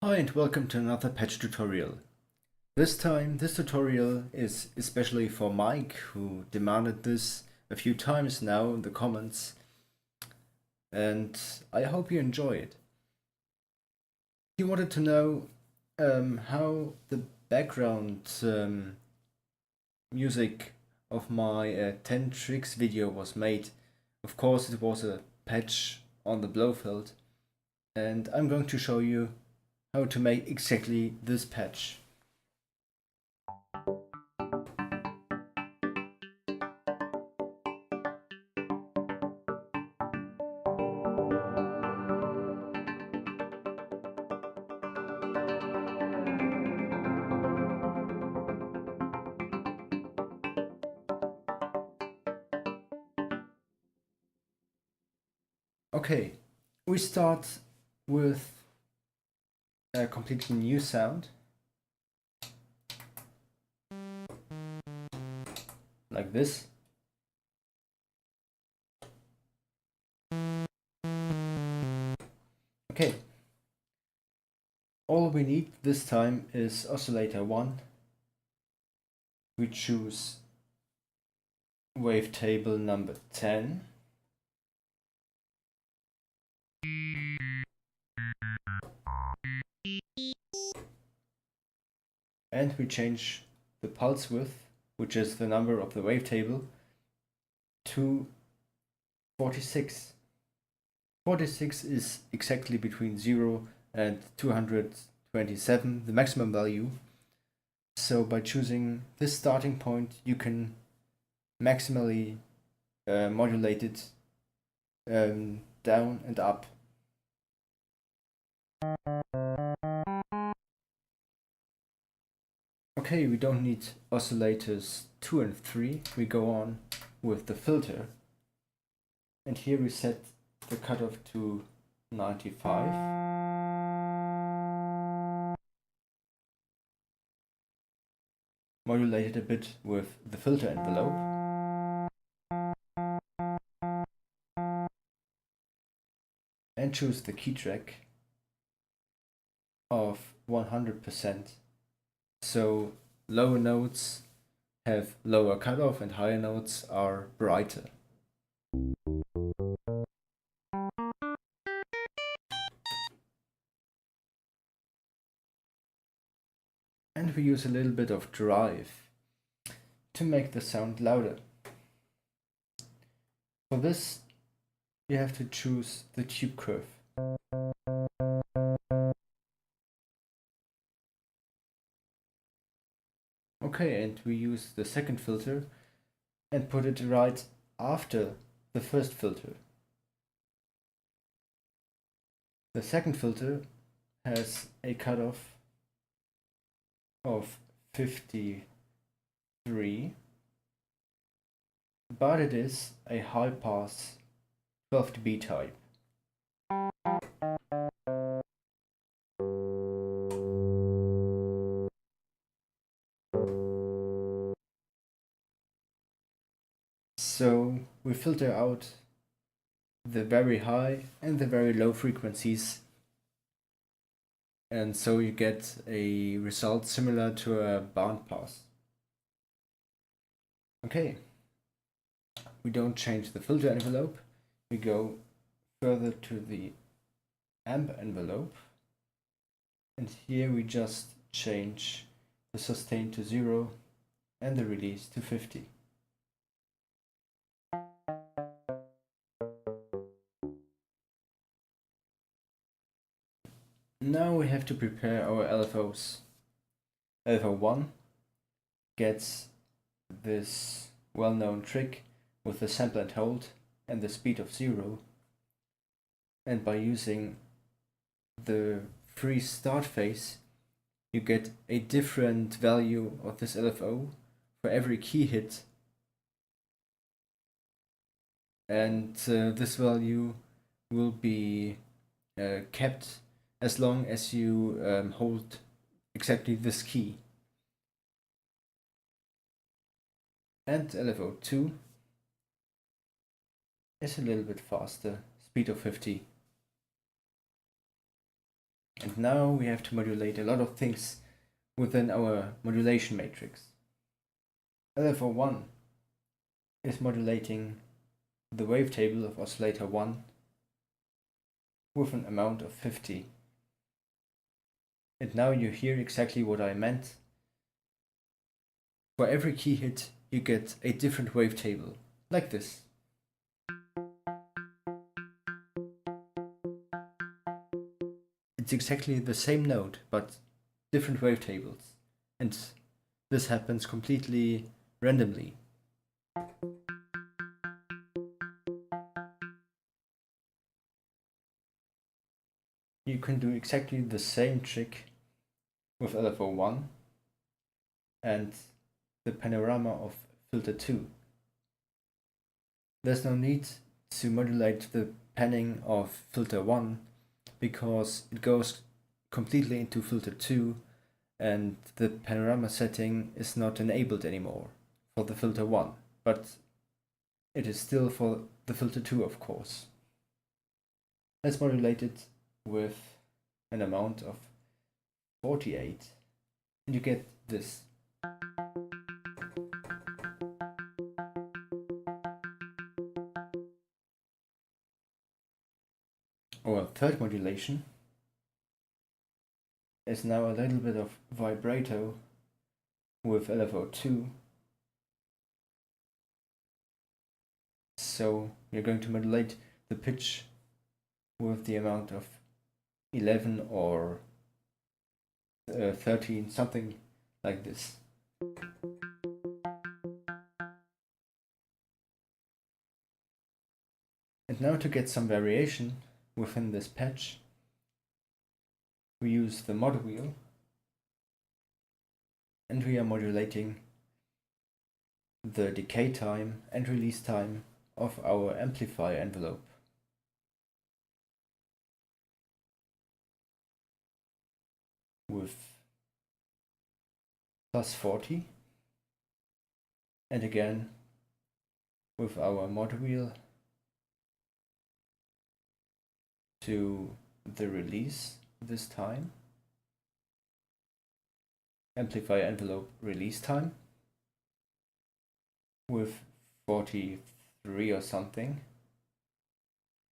Hi and welcome to another patch tutorial. This time, this tutorial is especially for Mike, who demanded this a few times now in the comments, and I hope you enjoy it. He wanted to know how the background music of my 10 tricks video was made. Of course, it was a patch on the Blofeld, and I'm going to show you how to make exactly this patch. Okay, we start with a completely new sound, like this. Okay, all we need this time is oscillator 1. We choose wavetable number 10. And we change the pulse width, which is the number of the wavetable, to 46. 46 is exactly between 0 and 227, the maximum value. So by choosing this starting point, you can maximally modulate it down and up. Okay, we don't need oscillators 2 and 3. We go on with the filter. And here we set the cutoff to 95. Modulate it a bit with the filter envelope. And choose the key track of 100%. So lower notes have lower cutoff and higher notes are brighter. And we use a little bit of drive to make the sound louder. For this, you have to choose the tube curve. Okay, and we use the second filter and put it right after the first filter. The second filter has a cutoff of 53, but it is a high pass 12 dB type. So we filter out the very high and the very low frequencies, and so you get a result similar to a band pass. Okay, we don't change the filter envelope, we go further to the amp envelope, and here we just change the sustain to 0 and the release to 50. Now we have to prepare our LFOs. LFO 1 gets this well-known trick with the sample and hold and the speed of 0, and by using the freeze start phase you get a different value of this LFO for every key hit, and this value will be kept as long as you hold exactly this key. And LFO 2 is a little bit faster, speed of 50. And now we have to modulate a lot of things within our modulation matrix. LFO1 is modulating the wavetable of oscillator 1 with an amount of 50. And now you hear exactly what I meant. For every key hit you get a different wavetable, like this. It's exactly the same note, but different wavetables. And this happens completely randomly. You can do exactly the same trick with LFO1 and the panorama of filter 2. There's no need to modulate the panning of filter 1 because it goes completely into filter 2 and the panorama setting is not enabled anymore for the filter 1, but it is still for the filter 2, of course. Let's modulate it with an amount of 48 and you get this. Our third modulation is now a little bit of vibrato with LFO2. So we're going to modulate the pitch with the amount of 11 or 13, something like this. And now to get some variation within this patch, we use the mod wheel and we are modulating the decay time and release time of our amplifier envelope. With plus 40, and again with our mod wheel to the release this time, amplifier envelope release time with 43 or something.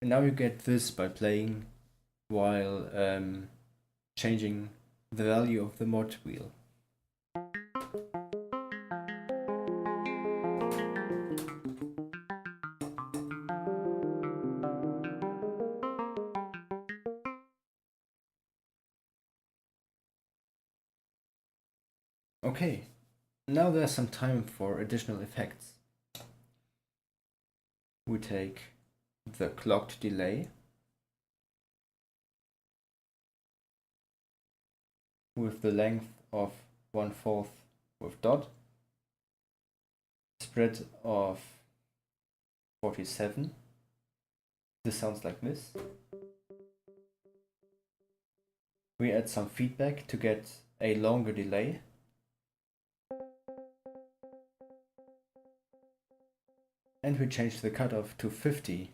And now you get this by playing while changing the value of the mod wheel. Okay, now there's some time for additional effects. We take the clocked delay with the length of 1/4 with dot, spread of 47. This sounds like this. We add some feedback to get a longer delay. And we change the cutoff to 50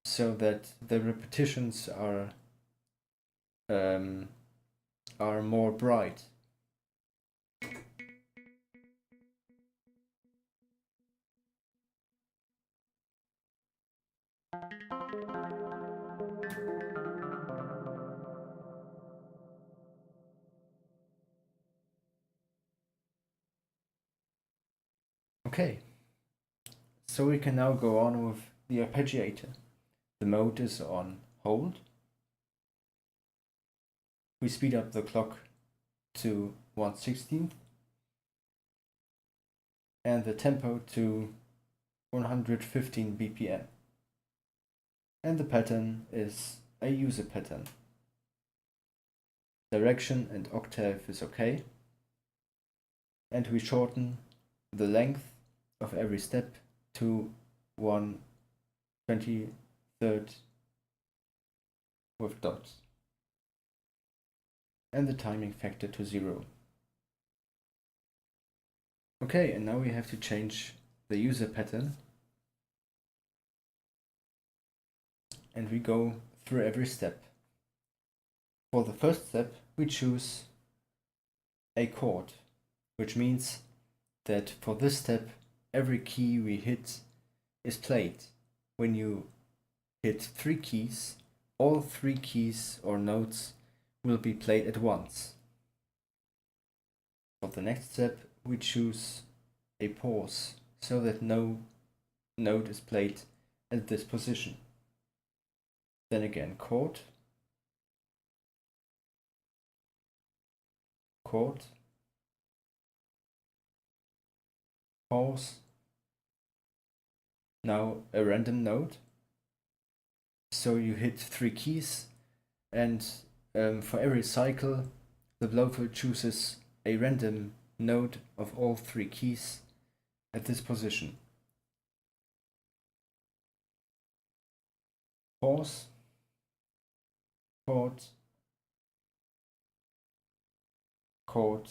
so that the repetitions are more bright. Okay, so we can now go on with the arpeggiator. The mode is on hold. We speed up the clock to 1/16 and the tempo to 115 BPM. And the pattern is a user pattern. Direction and octave is okay. And we shorten the length of every step to 1/23 with dots. And the timing factor to 0. Okay, and now we have to change the user pattern. And we go through every step. For the first step, we choose a chord, which means that for this step, every key we hit is played. When you hit 3 keys, all 3 keys or notes will be played at once. For the next step, we choose a pause so that no note is played at this position. Then again, chord, chord, pause, now a random note. So you hit 3 keys, and for every cycle, the Blofeld chooses a random note of all 3 keys at this position. Pause, chord, chord,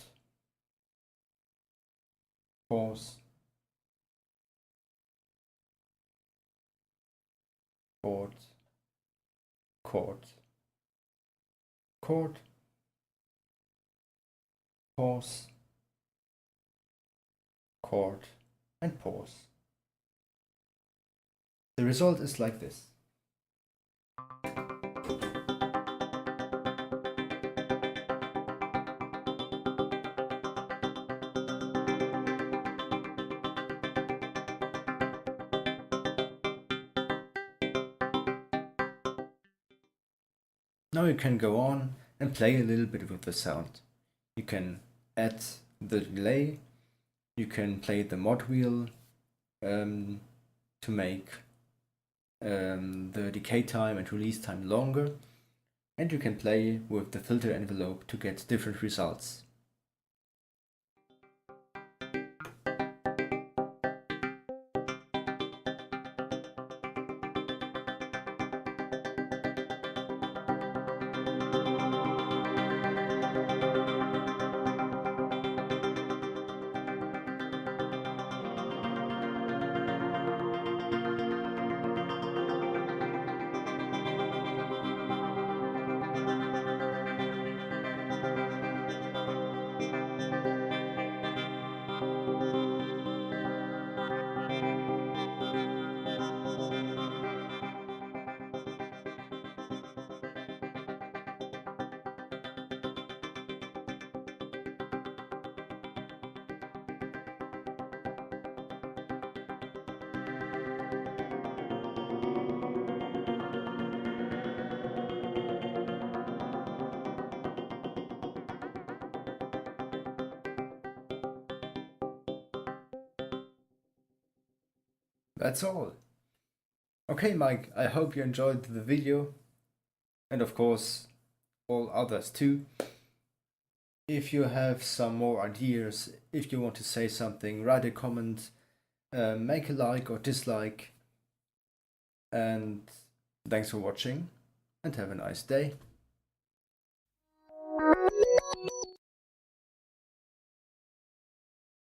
pause, chord, chord, chord, pause, chord, and pause. The result is like this. Now you can go on and play a little bit with the sound. You can add the delay, you can play the mod wheel to make the decay time and release time longer, and you can play with the filter envelope to get different results. That's all. Okay, Mike, I hope you enjoyed the video, and of course all others too. If you have some more ideas, if you want to say something, write a comment, make a like or dislike, and thanks for watching, and have a nice day.